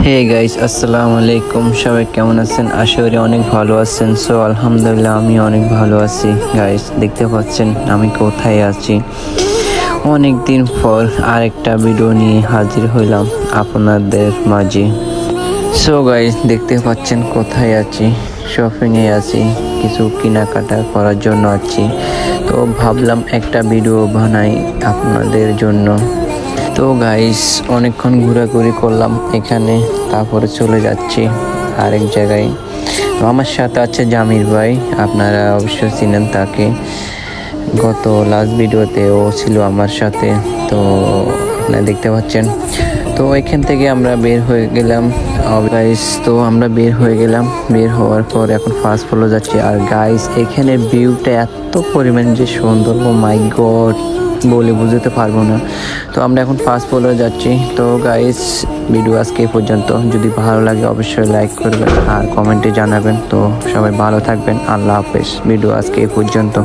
Hey guys, আসসালামু আলাইকুম। সবাই কেমন আছেন? আশা করি অনেক ভালো আছেন। সো আলহামদুলিল্লাহ আমি অনেক ভালো আছি। গাইস, দেখতে পাচ্ছেন আমি কোথায় আছি। অনেক দিন পর আরেকটা ভিডিও নিয়ে হাজির হইলাম আপনাদের মাঝে। সো গাইস, দেখতে পাচ্ছেন কোথায় আছি। শপিংয়ে আছি, কিছু কেনাকাটা করার জন্য আছি। তো ভাবলাম একটা ভিডিও বানাই আপনাদের জন্য। তো গাইস, অনেকক্ষণ ঘোরাঘুরি করলাম এখানে, তারপরে চলে যাচ্ছি আরেক জায়গায়। তো আমার সাথে আছে জামির ভাই, আপনারা অবশ্যই চিনেন তাকে। গত লাস্ট ভিডিওতে ও ছিল আমার সাথে, তো আপনারা দেখতে পাচ্ছেন। তো এখান থেকে আমরা বের হয়ে গেলাম গাইস। তো আমরা বের হয়ে গেলাম, বের হওয়ার পর এখন ফার্স্ট ফ্লোর যাচ্ছি। আর গাইস, এখানে ভিউটা এত পরিমাণ যে সুন্দর, ও মাই গড, বলে বুঝতে পারবো না। তো আমরা এখন ফার্স্ট ফ্লোরে যাচ্ছি। তো গাইস, ভিডিও আজকে এই পর্যন্ত। যদি ভালো লাগে অবশ্যই লাইক করবেন আর কমেন্টে জানাবেন। তো সবাই ভালো থাকবেন, আল্লাহ হাফেজ। ভিডিও আজকে এই পর্যন্ত।